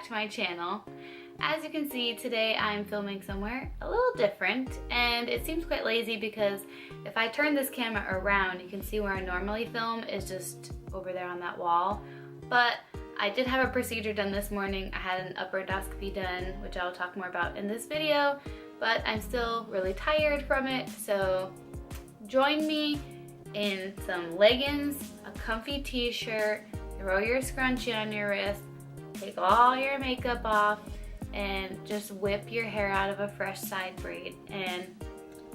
to my channel. As you can see, today I'm filming somewhere a little different, and it seems quite lazy because if I turn this camera around, you can see where I normally film is just over there on that wall. But I did have a procedure done this morning. I had an upper endoscopy done, which I'll talk more about in this video, but I'm still really tired from it, so join me in some leggings, a comfy t-shirt, throw your scrunchie on your wrist, take all your makeup off, and just whip your hair out of a fresh side braid, and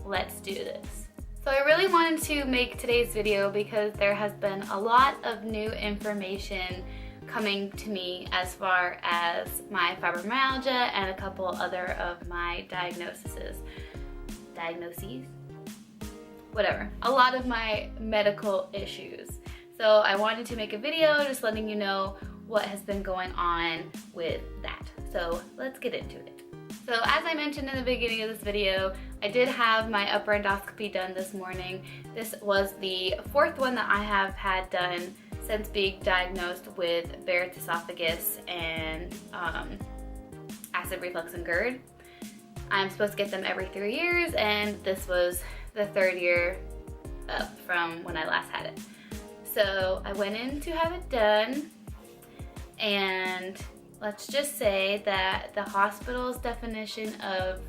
let's do this. So I really wanted to make today's video because there has been a lot of new information coming to me as far as my fibromyalgia and a couple other of my diagnoses, whatever, a lot of my medical issues. So I wanted to make a video just letting you know what has been going on with that. So let's get into it. So as I mentioned in the beginning of this video, I did have my upper endoscopy done this morning. This was the fourth one that I have had done since being diagnosed with Barrett's esophagus and acid reflux and GERD. I'm supposed to get them every 3 years, and this was the third year up from when I last had it. So I went in to have it done, and let's just say that the hospital's definition of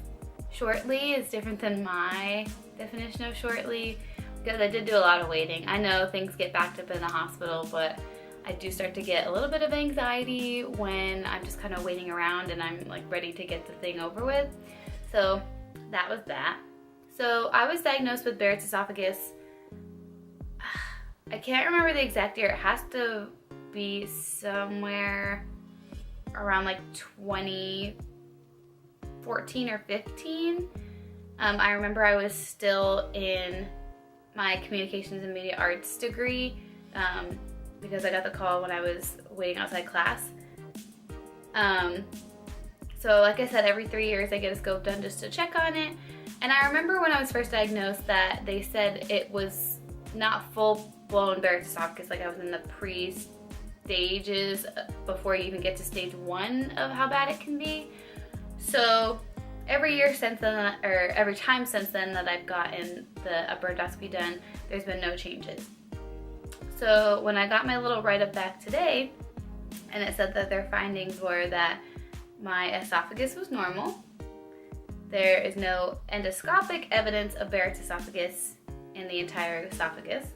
shortly is different than my definition of shortly, because I did do a lot of waiting. I know things get backed up in the hospital, but I do start to get a little bit of anxiety when I'm just kind of waiting around and I'm like ready to get the thing over with. So that was that. So I was diagnosed with Barrett's esophagus. I can't remember the exact year. It has to be somewhere around like 2014 or 15. I remember I was still in my communications and media arts degree because I got the call when I was waiting outside class. So like I said, every 3 years I get a scope done just to check on it. And I remember when I was first diagnosed that they said it was not full-blown Barrett's esophagus, like I was in the pre-stages before you even get to stage 1 of how bad it can be. So every year since then, or every time since then that I've gotten the upper endoscopy done, there's been no changes. So when I got my little write-up back today, and it said that their findings were that my esophagus was normal, there is no endoscopic evidence of Barrett's esophagus in the entire esophagus,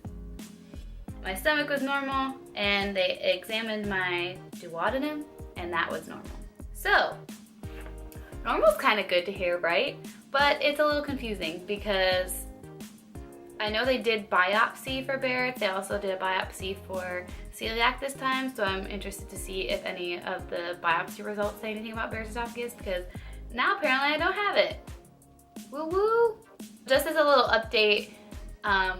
my stomach was normal, and they examined my duodenum, and that was normal. So normal's kind of good to hear, right? But it's a little confusing because I know they did biopsy for Barrett's. They also did a biopsy for celiac this time, so I'm interested to see if any of the biopsy results say anything about Barrett's esophagus, because now apparently I don't have it. Woo woo! Just as a little update,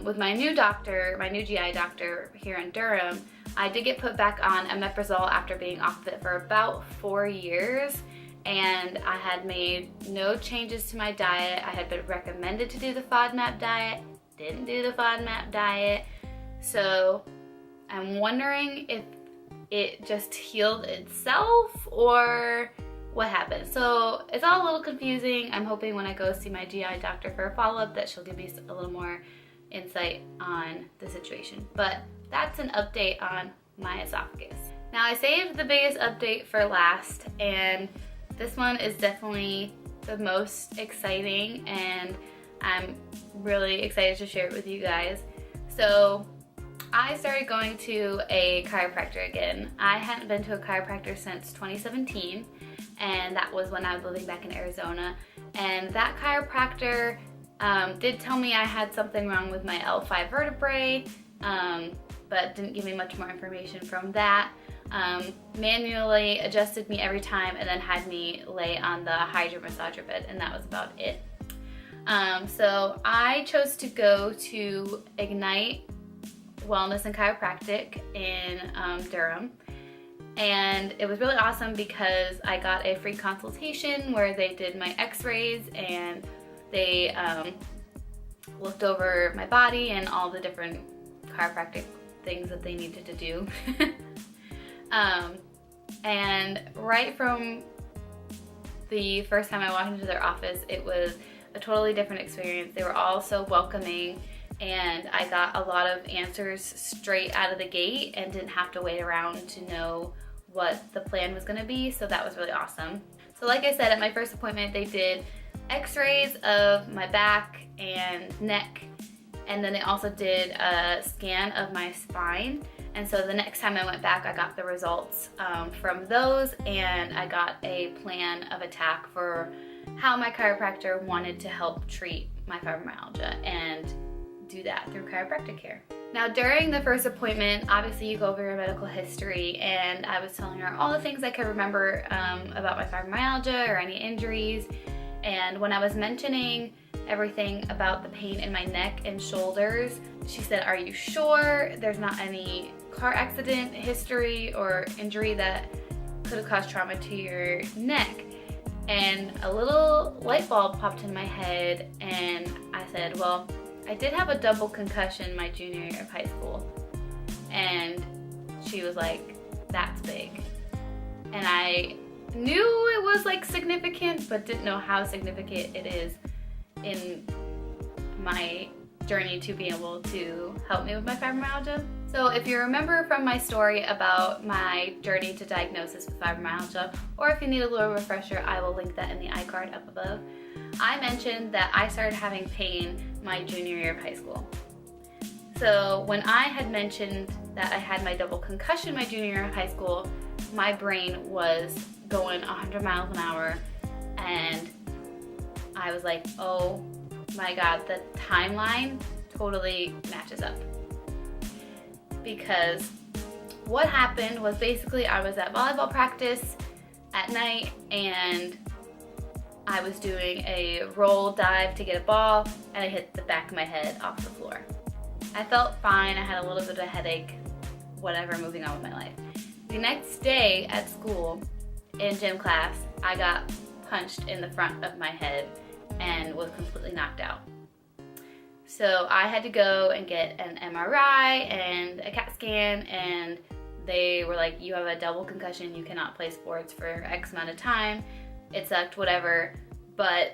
with my new doctor, my new GI doctor here in Durham, I did get put back on omeprazole after being off of it for about 4 years. And I had made no changes to my diet. I had been recommended to do the FODMAP diet, didn't do the FODMAP diet. So I'm wondering if it just healed itself or what happened. So it's all a little confusing. I'm hoping when I go see my GI doctor for a follow-up that she'll give me a little more insight on the situation. But that's an update on my esophagus. Now I saved the biggest update for last, and this one is definitely the most exciting, and I'm really excited to share it with you guys. So I started going to a chiropractor again. I hadn't been to a chiropractor since 2017, and that was when I was living back in Arizona. And that chiropractor did tell me I had something wrong with my L5 vertebrae, but didn't give me much more information from that. Manually adjusted me every time and then had me lay on the hydro massager bed, and that was about it. So I chose to go to Ignite Wellness and Chiropractic in Durham, and it was really awesome because I got a free consultation where they did my x-rays and they looked over my body and all the different chiropractic things that they needed to do. And right from the first time I walked into their office, it was a totally different experience. They were all so welcoming, and I got a lot of answers straight out of the gate and didn't have to wait around to know what the plan was gonna be, so that was really awesome. So like I said, at my first appointment, they did x-rays of my back and neck, and then they also did a scan of my spine. And so the next time I went back, I got the results from those, and I got a plan of attack for how my chiropractor wanted to help treat my fibromyalgia and do that through chiropractic care. Now during the first appointment, obviously you go over your medical history, and I was telling her all the things I could remember about my fibromyalgia or any injuries. And when I was mentioning everything about the pain in my neck and shoulders, she said, "Are you sure there's not any car accident history or injury that could have caused trauma to your neck?" And a little light bulb popped in my head, and I said, well, I did have a double concussion my junior year of high school. And she was like, that's big. And I knew it was like significant, but didn't know how significant it is in my journey to be able to help me with my fibromyalgia. So if you remember from my story about my journey to diagnosis with fibromyalgia, or if you need a little refresher, I will link that in the iCard up above. I mentioned that I started having pain my junior year of high school. So when I had mentioned that I had my double concussion my junior year of high school, my brain was going 100 miles an hour, and I was like, oh my God, the timeline totally matches up. Because what happened was basically I was at volleyball practice at night, and I was doing a roll dive to get a ball, and I hit the back of my head off the floor. I felt fine, I had a little bit of a headache, whatever, moving on with my life. The next day at school, in gym class, I got punched in the front of my head and was completely knocked out. So I had to go and get an MRI and a CAT scan, and they were like, you have a double concussion, you cannot play sports for X amount of time. It sucked, whatever, but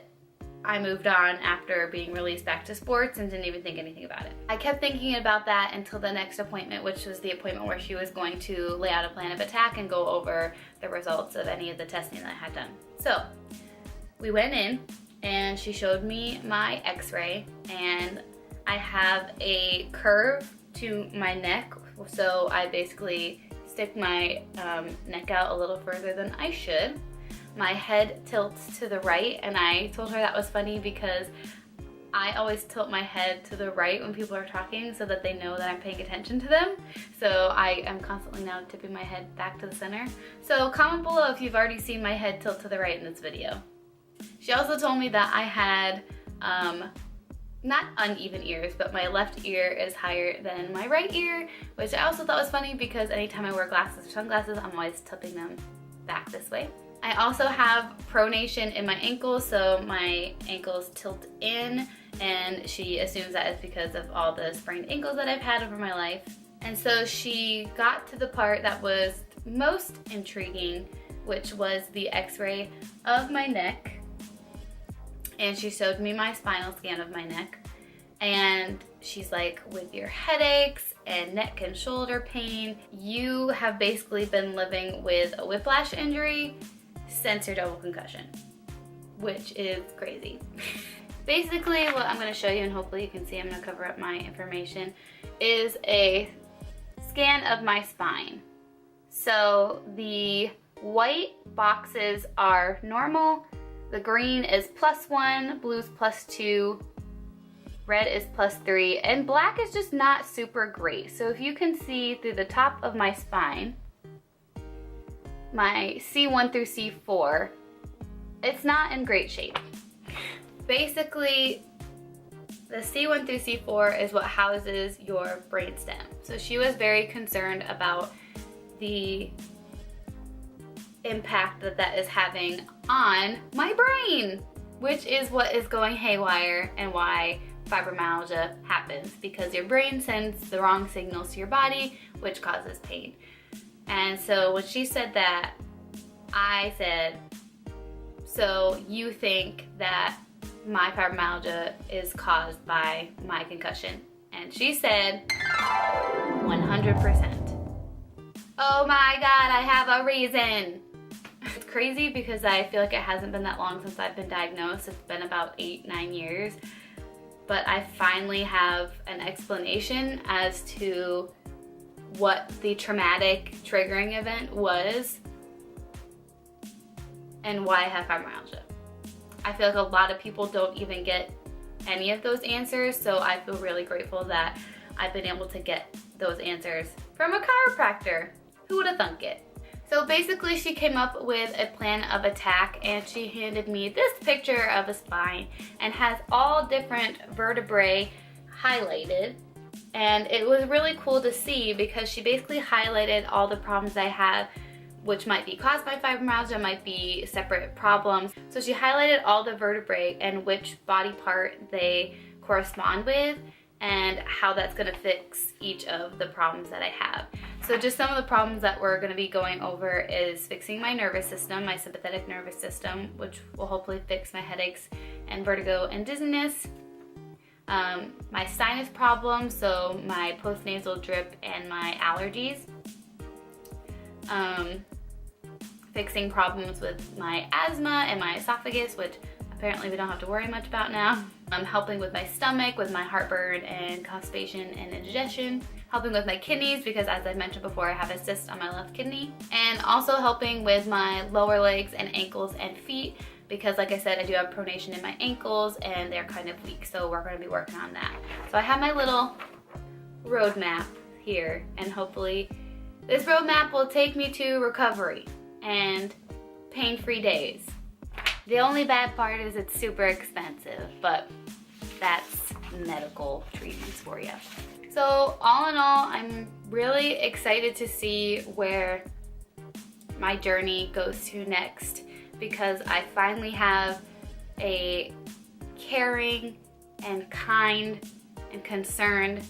I moved on after being released back to sports and didn't even think anything about it. I kept thinking about that until the next appointment, which was the appointment where she was going to lay out a plan of attack and go over the results of any of the testing that I had done. So we went in, and she showed me my x-ray, and I have a curve to my neck, so I basically stick my neck out a little further than I should. My head tilts to the right, and I told her that was funny because I always tilt my head to the right when people are talking so that they know that I'm paying attention to them. So I am constantly now tipping my head back to the center. So comment below if you've already seen my head tilt to the right in this video. She also told me that I had not uneven ears, but my left ear is higher than my right ear, which I also thought was funny because anytime I wear glasses or sunglasses, I'm always tipping them back this way. I also have pronation in my ankles, so my ankles tilt in, and she assumes that is because of all the sprained ankles that I've had over my life. And so she got to the part that was most intriguing, which was the x-ray of my neck, and she showed me my spinal scan of my neck, and she's like, with your headaches and neck and shoulder pain, you have basically been living with a whiplash injury since your double concussion, which is crazy. Basically, what I'm gonna show you, and hopefully you can see, I'm gonna cover up my information, is a scan of my spine. So the white boxes are normal, the green is +1, blue's +2, red is +3, and black is just not super great. So if you can see through the top of my spine, my C1 through C4, it's not in great shape. Basically, the C1 through C4 is what houses your brainstem. So she was very concerned about the impact that that is having on my brain, which is what is going haywire and why fibromyalgia happens, because your brain sends the wrong signals to your body, which causes pain. And so when she said that, I said, so you think that my fibromyalgia is caused by my concussion? And she said, 100%. Oh my God, I have a reason. It's crazy because I feel like it hasn't been that long since I've been diagnosed. It's been about 8-9 years. But I finally have an explanation as to what the traumatic triggering event was and why I have fibromyalgia. I feel like a lot of people don't even get any of those answers, so I feel really grateful that I've been able to get those answers from a chiropractor. Who would have thunk it? So basically she came up with a plan of attack, and she handed me this picture of a spine and has all different vertebrae highlighted. And it was really cool to see because she basically highlighted all the problems I have, which might be caused by fibromyalgia, might be separate problems. So she highlighted all the vertebrae and which body part they correspond with and how that's gonna fix each of the problems that I have. So just some of the problems that we're gonna be going over is fixing my nervous system, my sympathetic nervous system, which will hopefully fix my headaches and vertigo and dizziness. My sinus problems, so my postnasal drip and my allergies. Fixing problems with my asthma and my esophagus, which apparently we don't have to worry much about now. Helping with my stomach, with my heartburn and constipation and indigestion. Helping with my kidneys because, as I mentioned before, I have a cyst on my left kidney. And also helping with my lower legs and ankles and feet because, like I said, I do have pronation in my ankles and they're kind of weak, so we're going to be working on that. So I have my little roadmap here, and hopefully this roadmap will take me to recovery and pain-free days. The only bad part is it's super expensive, but that's medical treatments for you. So all in all, I'm really excited to see where my journey goes to next because I finally have a caring and kind and concerned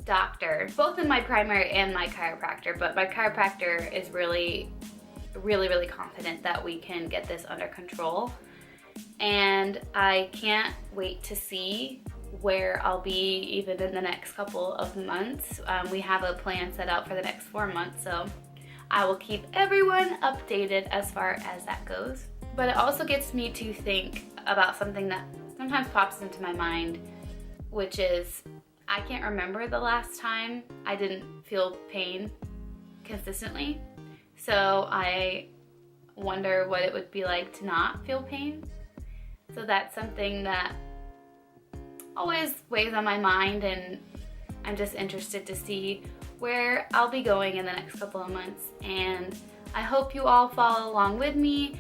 doctor, both in my primary and my chiropractor, but my chiropractor is really confident that we can get this under control. And I can't wait to see where I'll be even in the next couple of months. We have a plan set out for the next 4 months, so I will keep everyone updated as far as that goes. But it also gets me to think about something that sometimes pops into my mind, which is I can't remember the last time I didn't feel pain consistently. So I wonder what it would be like to not feel pain. So that's something that always weighs on my mind, and I'm just interested to see where I'll be going in the next couple of months. And I hope you all follow along with me.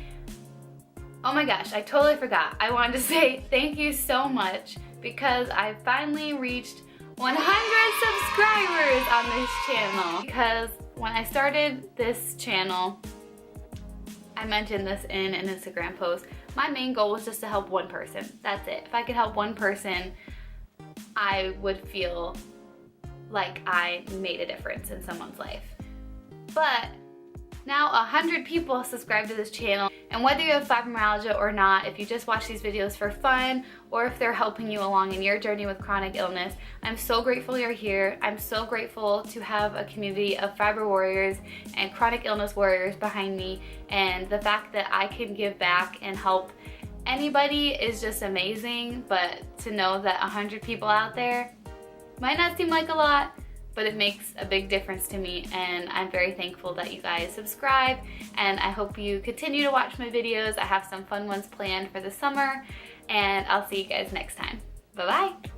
Oh my gosh, I totally forgot. I wanted to say thank you so much because I finally reached 100 subscribers on this channel. Because when I started this channel, I mentioned this in an Instagram post, my main goal was just to help one person. That's it. If I could help one person, I would feel like I made a difference in someone's life. But now 100 people subscribe to this channel, and whether you have fibromyalgia or not, if you just watch these videos for fun or if they're helping you along in your journey with chronic illness, I'm so grateful you're here. I'm so grateful to have a community of fibro warriors and chronic illness warriors behind me, and the fact that I can give back and help anybody is just amazing. But to know that 100 people out there might not seem like a lot, but it makes a big difference to me, and I'm very thankful that you guys subscribe, and I hope you continue to watch my videos. I have some fun ones planned for the summer, and I'll see you guys next time. Bye-bye.